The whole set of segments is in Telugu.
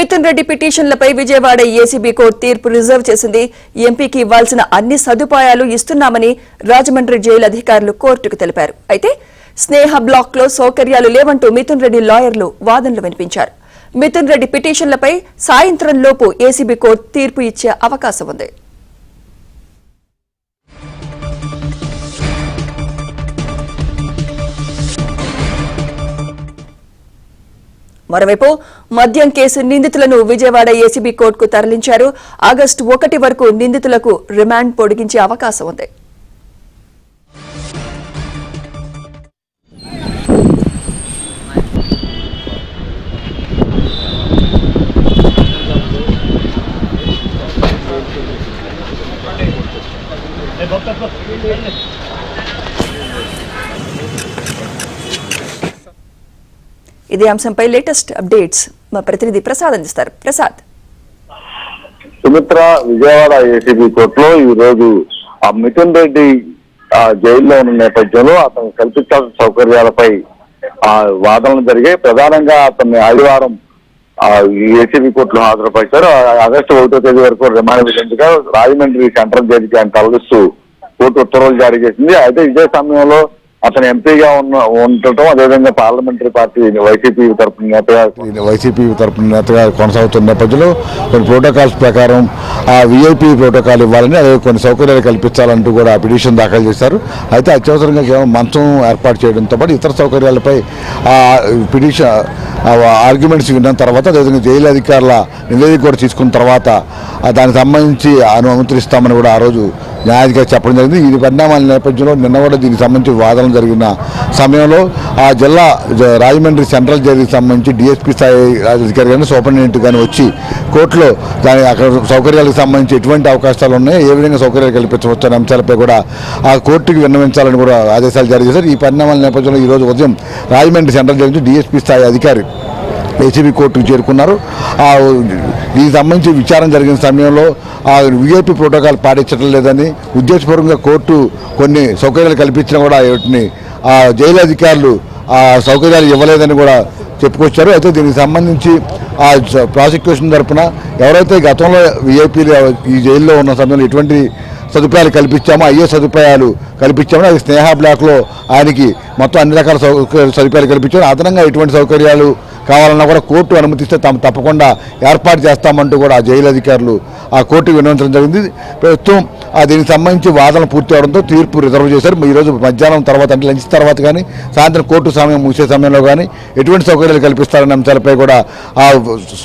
మిథున్ రెడ్డి పిటిషన్లపై విజయవాడ ఏసీబీ కోర్టు తీర్పు రిజర్వ్ చేసింది. ఎంపీకి ఇవ్వాల్సిన అన్ని సదుపాయాలు ఇస్తున్నామని రాజమండ్రి జైలు అధికారులు కోర్టుకు తెలిపారు. అయితే స్నేహ బ్లాక్ లో సౌకర్యాలు లేవంటూ మిథున్ రెడ్డి లాయర్లు వాదనలు వినిపించారు. మిథున్ రెడ్డి పిటిషన్లపై సాయంత్రం లోపు ఏసీబీ కోర్టు తీర్పు ఇచ్చే అవకాశం ఉంది. మరోవైపు మద్యం కేసు నిందితులను విజయవాడ ఏసీబీ కోర్టుకు తరలించారు. ఆగస్టు 1 వరకు నిందితులకు రిమాండ్ పొడిగించే అవకాశం ఉంది. ఇదే అంశంపై లేటెస్ట్ అప్డేట్స్ మా ప్రతినిధి ప్రసాద్ అందిస్తారు. ప్రసాద్. సుమిత్ర, విజయవాడ ఏసీబీ కోర్టులో ఈ రోజు మిథున్ రెడ్డి జైల్లో ఉన్న నేపథ్యంలో అతను కల్పించాల్సిన సౌకర్యాలపై వాదనలు జరిగాయి. ప్రధానంగా అతన్ని ఆదివారం ఏసీబీ కోర్టులో హాజరుపరిచారు. ఆగస్టు 1వ తేదీ వరకు రిమాండ్ విధించగా రాజమండ్రి సెంట్రల్ జైలుకి ఆయన తరలిస్తూ కోర్టు ఉత్తర్వులు జారీ చేసింది. అయితే ఇదే సమయంలో అతను ఎంపీగా ఉండటం, అదేవిధంగా పార్లమెంటరీ పార్టీ వైసీపీ తరపున నేతగా కొనసాగుతున్న నేపథ్యంలో కొన్ని ప్రోటోకాల్స్ ప్రకారం విఐపీ ప్రోటోకాల్ ఇవ్వాలని, అదే కొన్ని సౌకర్యాలు కల్పించాలంటూ కూడా పిటిషన్ దాఖలు చేశారు. అయితే అత్యవసరంగా కేవలం మంచం ఏర్పాటు చేయడంతో పాటు ఇతర సౌకర్యాలపై పిటిషన్ ఆర్గ్యుమెంట్స్ విన్న తర్వాత, అదేవిధంగా జైలు అధికారుల నివేదిక కూడా తీసుకున్న తర్వాత దానికి సంబంధించి అనుమతులు ఇస్తామని కూడా ఆ రోజు న్యాయాధికారి చెప్పడం జరిగింది. ఈ పరిణామాల నేపథ్యంలో నిన్న కూడా దీనికి సంబంధించి వాదనలు జరిగిన సమయంలో ఆ జిల్లా రాజమండ్రి సెంట్రల్ జైలుకి సంబంధించి డిఎస్పీ స్థాయి అధికారి కానీ సూపరింటెండెంట్ కానీ వచ్చి కోర్టులో దాని అక్కడ సౌకర్యాలకు సంబంధించి ఎటువంటి అవకాశాలు ఉన్నాయో, ఏ విధంగా సౌకర్యాలు కల్పించవచ్చు అనే అంశాలపై కూడా ఆ కోర్టుకి విన్నవించాలని కూడా ఆదేశాలు జారీ చేశారు. ఈ పరిణామాల నేపథ్యంలో ఈరోజు ఉదయం రాజమండ్రి సెంట్రల్ జైలు నుంచి డిఎస్పీ స్థాయి అధికారి ఏసీబీ కోర్టుకు చేరుకున్నారు. దీనికి సంబంధించి విచారణ జరిగిన సమయంలో విఐపీ ప్రోటోకాల్ పాటించడం లేదని, ఉద్దేశపూర్వకంగా కోర్టు కొన్ని సౌకర్యాలు కల్పించినా కూడా వీటిని జైలు అధికారులు సౌకర్యాలు ఇవ్వలేదని కూడా చెప్పుకొచ్చారు. అయితే దీనికి సంబంధించి ప్రాసిక్యూషన్ తరఫున ఎవరైతే గతంలో విఐపీలు ఈ జైల్లో ఉన్న సమయంలో ఎటువంటి సదుపాయాలు కల్పించామో, అయ్యే సదుపాయాలు కల్పించామని, అది స్నేహ బ్లాక్లో ఆయనకి మొత్తం అన్ని రకాల సదుపాయాలు కల్పించారు. అదనంగా ఎటువంటి సౌకర్యాలు కావాలన్నా కూడా కోర్టు అనుమతిస్తే తాము తప్పకుండా ఏర్పాటు చేస్తామంటూ కూడా ఆ జైలు అధికారులు ఆ కోర్టుకు విన్నవించడం జరిగింది. ప్రస్తుతం దీనికి సంబంధించి వాదనలు పూర్తి అవడంతో తీర్పు రిజర్వ్ చేశారు. ఈరోజు మధ్యాహ్నం తర్వాత, అంటే లంచ్ తర్వాత కానీ సాయంత్రం కోర్టు సమయం ముగిసే సమయంలో కానీ ఎటువంటి సౌకర్యాలు కల్పిస్తారనే అంశాలపై కూడా ఆ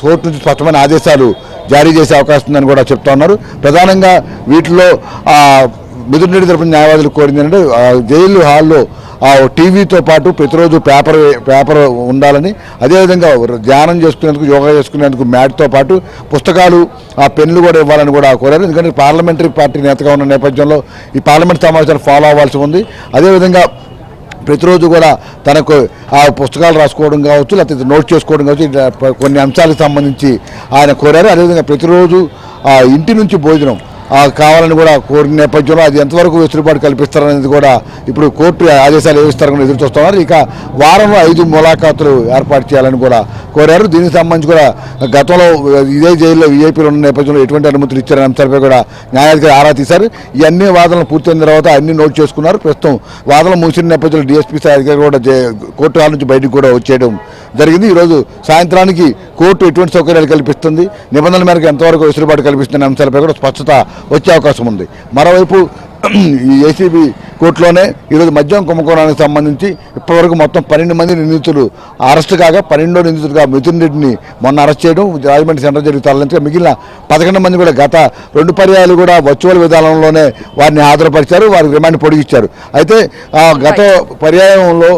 కోర్టు నుంచి స్పష్టమైన ఆదేశాలు జారీ చేసే అవకాశం ఉందని కూడా చెప్తా ఉన్నారు. ప్రధానంగా వీటిలో మిథున్ రెడ్డి తరపున న్యాయవాదులు కోరింది అంటే జైలు హాల్లో టీవీతో పాటు ప్రతిరోజు పేపర్ ఉండాలని, అదేవిధంగా ధ్యానం చేసుకునేందుకు, యోగా చేసుకునేందుకు మ్యాట్తో పాటు పుస్తకాలు, పెన్నులు కూడా ఇవ్వాలని కూడా కోరారు. ఎందుకంటే పార్లమెంటరీ పార్టీ నేతగా ఉన్న నేపథ్యంలో ఈ పార్లమెంట్ సమావేశాలు ఫాలో అవ్వాల్సి ఉంది. అదేవిధంగా ప్రతిరోజు కూడా తనకు ఆ పుస్తకాలు రాసుకోవడం కావచ్చు, లేకపోతే నోట్ చేసుకోవడం కావచ్చు, కొన్ని అంశాలకు సంబంధించి ఆయన కోరారు. అదేవిధంగా ప్రతిరోజు ఇంటి నుంచి భోజనం కావాలని కూడా కోరిన నేపథ్యంలో అది ఎంతవరకు వెసులుబాటు కల్పిస్తారనేది కూడా ఇప్పుడు కోర్టు ఆదేశాలు ఏమిస్తారని ఎదురు చూస్తున్నారు. ఇక వారంలో 5 ములాఖాతులు ఏర్పాటు చేయాలని కూడా కోరారు. దీనికి సంబంధించి కూడా గతంలో ఇదే జైల్లో విఐపీలు ఉన్న నేపథ్యంలో ఎటువంటి అనుమతులు ఇచ్చారనే అంశాలపై కూడా న్యాయాధికారి ఆరా తీశారు. ఇవన్నీ వాదనలు పూర్తయిన తర్వాత అన్ని నోట్ చేసుకున్నారు. ప్రస్తుతం వాదనలు ముగిసిన నేపథ్యంలో డిఎస్పీ స్థాయి అధికారి కూడా కోర్టు హాల్ నుంచి బయటకు కూడా వచ్చేయడం జరిగింది. ఈరోజు సాయంత్రానికి కోర్టు ఎటువంటి సౌకర్యాలు కల్పిస్తుంది, నిబంధనల మేరకు ఎంతవరకు వెసులుబాటు కల్పిస్తున్న అంశాలపై కూడా స్పష్టత వచ్చే అవకాశం ఉంది. మరోవైపు ఈ ఏసీబీ కోర్టులోనే ఈరోజు మద్యం కుంభకోణానికి సంబంధించి ఇప్పటివరకు మొత్తం 12 మంది నిందితులు అరెస్టు కాగా 12వ నిందితుడిగా మిథున్ రెడ్డిని మొన్న అరెస్ట్ చేయడం, రాజమండ్రి సెంట్రల్ జైలుకి తరలించగా మిగిలిన 11 మంది కూడా గత 2 పర్యాయాలు కూడా వర్చువల్ విధానంలోనే వారిని హాజరుపరిచారు, వారికి రిమాండ్ పొడిగించారు. అయితే గత పర్యాయంలో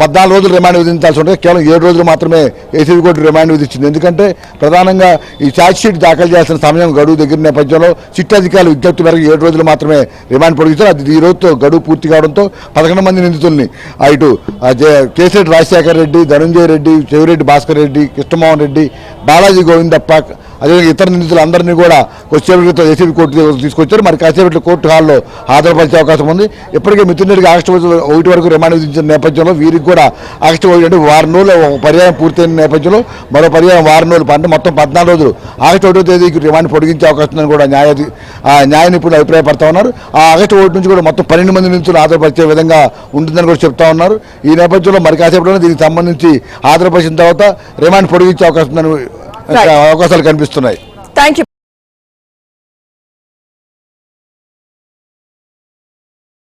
14 రోజులు రిమాండ్ విధించాల్సి ఉంటే కేవలం 7 రోజులు మాత్రమే ఏసీబీ కోర్టు రిమాండ్ విధించింది. ఎందుకంటే ప్రధానంగా ఈ ఛార్జ్ షీట్ దాఖలు చేయాల్సిన సమయం గడువు దగ్గర నేపథ్యంలో సిట్ అధికారులు విజ్ఞప్తి మేరకు 7 రోజులు మాత్రమే రిమాండ్ పొడిగించారు. అది ఈ రోజుతో గడువు పూర్తి కావడంతో 11 మంది నిందితుల్ని ఇటు కేసిరెడ్డి రాజశేఖర్ రెడ్డి, ధనంజయ రెడ్డి, చెవిరెడ్డి భాస్కర్ రెడ్డి, కృష్ణమోహన్ రెడ్డి, బాలాజీ గోవిందప్ప, అదేవిధంగా ఇతర నిందితులందరినీ కూడా కొద్దిసేపటి ఏసీబీ కోర్టు తీసుకొచ్చారు. మరి కాసేపట్లో కోర్టు హాల్లో హాజరుపరిచే అవకాశం ఉంది. ఇప్పటికే మిథున్ రెడ్డికి ఆగస్టు 1 వరకు రిమాండ్ విధించిన నేపథ్యంలో వీరికి కూడా ఆగస్టు 1 అంటే వారం రోజులు పర్యాయం పూర్తయిన నేపథ్యంలో మరో పర్యాయం వారం రోజులు అంటే మొత్తం 14 రోజులు ఆగస్టు 1వ తేదీకి రిమాండ్ పొడిగించే అవకాశం ఉందని కూడా న్యాయ నిపుణులు అభిప్రాయపడతా ఉన్నారు. ఆ ఆగస్టు 1 నుంచి కూడా మొత్తం 12 మంది నిందితులు హాజరుపరిచే విధంగా ఉంటుందని కూడా చెప్తా ఉన్నారు. ఈ నేపథ్యంలో మరి కాసేపట్లో దీనికి సంబంధించి హాజరుపరిచిన తర్వాత రిమాండ్ పొడిగించే అవకాశం ఉందని అవకాశాలు కనిపిస్తున్నాయి. Thank you.